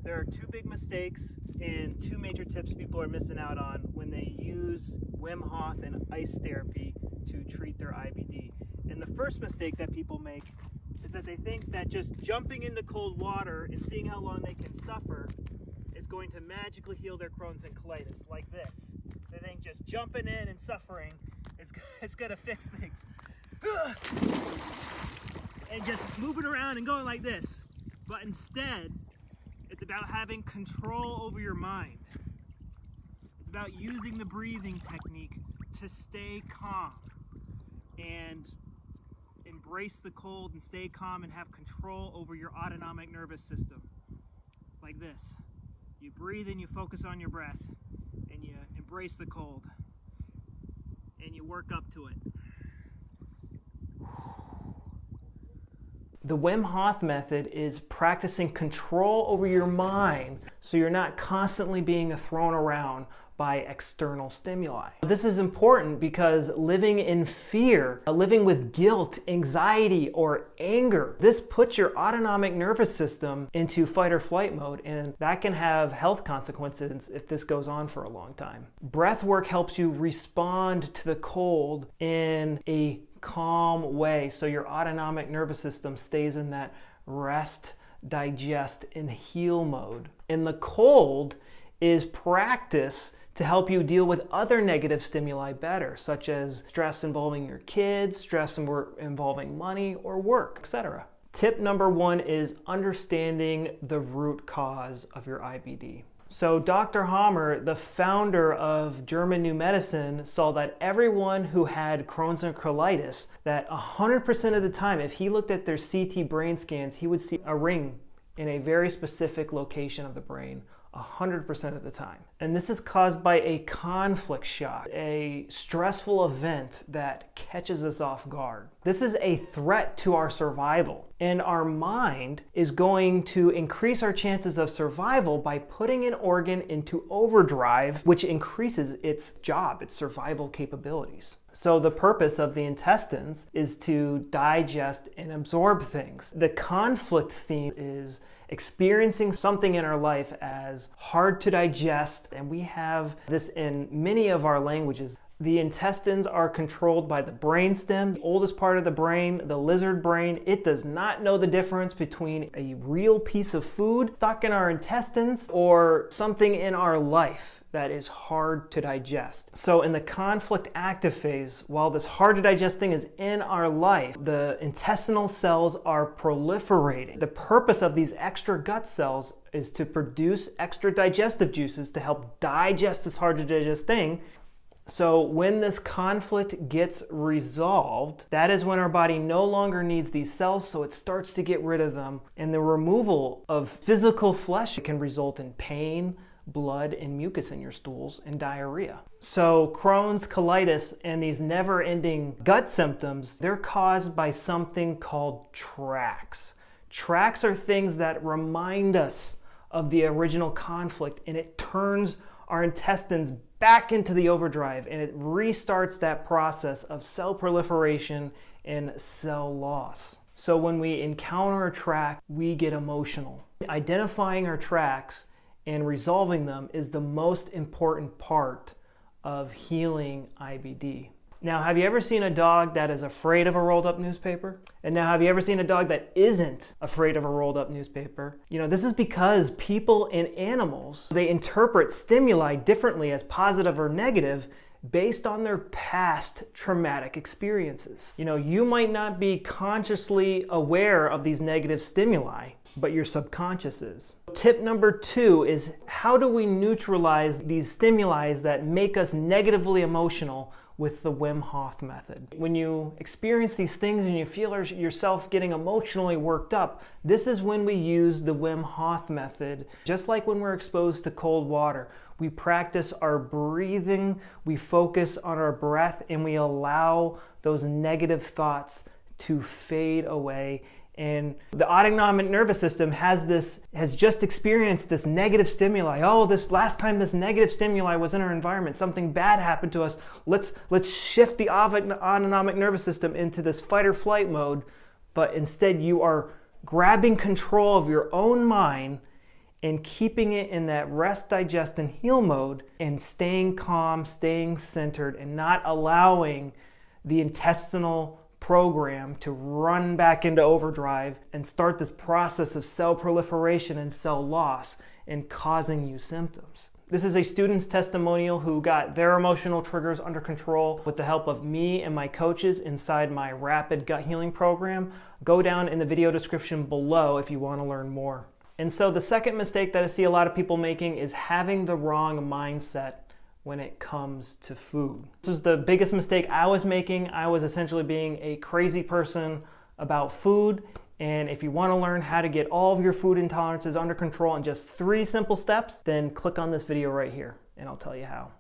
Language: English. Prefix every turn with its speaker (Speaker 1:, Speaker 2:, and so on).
Speaker 1: There are two big mistakes and two major tips people are missing out on when they use Wim Hof and ice therapy to treat their IBD. And the first mistake that people make is that they think that just jumping into cold water and seeing how long they can suffer is going to magically heal their Crohn's and colitis like this. They think just jumping in and suffering is going to fix things. And just moving around and going like this. But instead, it's about having control over your mind. It's about using the breathing technique to stay calm and embrace the cold and stay calm and have control over your autonomic nervous system. Like this. You breathe and you focus on your breath and you embrace the cold and you work up to it. The Wim Hof Method is practicing control over your mind so you're not constantly being thrown around by external stimuli. This is important because living in fear, living with guilt, anxiety, or anger, this puts your autonomic nervous system into fight or flight mode, and that can have health consequences if this goes on for a long time. Breath work helps you respond to the cold in a calm way so your autonomic nervous system stays in that rest, digest, and heal mode. And the cold is practice to help you deal with other negative stimuli better, such as stress involving your kids, stress involving money or work, etc. Tip number 1 is understanding the root cause of your IBD. So Dr. Hammer, the founder of German New Medicine, saw that everyone who had Crohn's and colitis, that 100% of the time, if he looked at their CT brain scans, he would see a ring in a very specific location of the brain. 100% of the time. And this is caused by a conflict shock, a stressful event that catches us off guard. This is a threat to our survival, and our mind is going to increase our chances of survival by putting an organ into overdrive, which increases its job, its survival capabilities. So the purpose of the intestines is to digest and absorb things. The conflict theme is experiencing something in our life as hard to digest, and we have this in many of our languages. The intestines are controlled by the brainstem, the oldest part of the brain, the lizard brain. It does not know the difference between a real piece of food stuck in our intestines or something in our life that is hard to digest. So in the conflict active phase, while this hard to digest thing is in our life, the intestinal cells are proliferating. The purpose of these extra gut cells is to produce extra digestive juices to help digest this hard to digest thing. So when this conflict gets resolved, that is when our body no longer needs these cells, so it starts to get rid of them. And the removal of physical flesh can result in pain, blood, and mucus in your stools, and diarrhea. So Crohn's, colitis, and these never-ending gut symptoms, they're caused by something called tracks. Tracks are things that remind us of the original conflict, and it turns our intestines back into the overdrive, and it restarts that process of cell proliferation and cell loss. So when we encounter a track, we get emotional. Identifying our tracks and resolving them is the most important part of healing IBD. Now, have you ever seen a dog that is afraid of a rolled up newspaper? And now, have you ever seen a dog that isn't afraid of a rolled up newspaper? You know, this is because people and animals, they interpret stimuli differently as positive or negative based on their past traumatic experiences. You know, you might not be consciously aware of these negative stimuli, but your subconscious is. Tip number 2 is, how do we neutralize these stimuli that make us negatively emotional with the Wim Hof Method? When you experience these things and you feel yourself getting emotionally worked up, this is when we use the Wim Hof Method. Just like when we're exposed to cold water, we practice our breathing, we focus on our breath, and we allow those negative thoughts to fade away. And the autonomic nervous system has just experienced this negative stimuli. Oh, this last time this negative stimuli was in our environment, something bad happened to us. Let's shift the autonomic nervous system into this fight or flight mode. But instead you are grabbing control of your own mind and keeping it in that rest, digest, and heal mode, and staying calm, staying centered, and not allowing the intestinal program to run back into overdrive and start this process of cell proliferation and cell loss and causing you symptoms. This is a student's testimonial who got their emotional triggers under control with the help of me and my coaches inside my Rapid Gut Healing program. Go down in the video description below if you want to learn more. And so the second mistake that I see a lot of people making is having the wrong mindset when it comes to food. This was the biggest mistake I was making. I was essentially being a crazy person about food. And if you want to learn how to get all of your food intolerances under control in just 3 simple steps, then click on this video right here and I'll tell you how.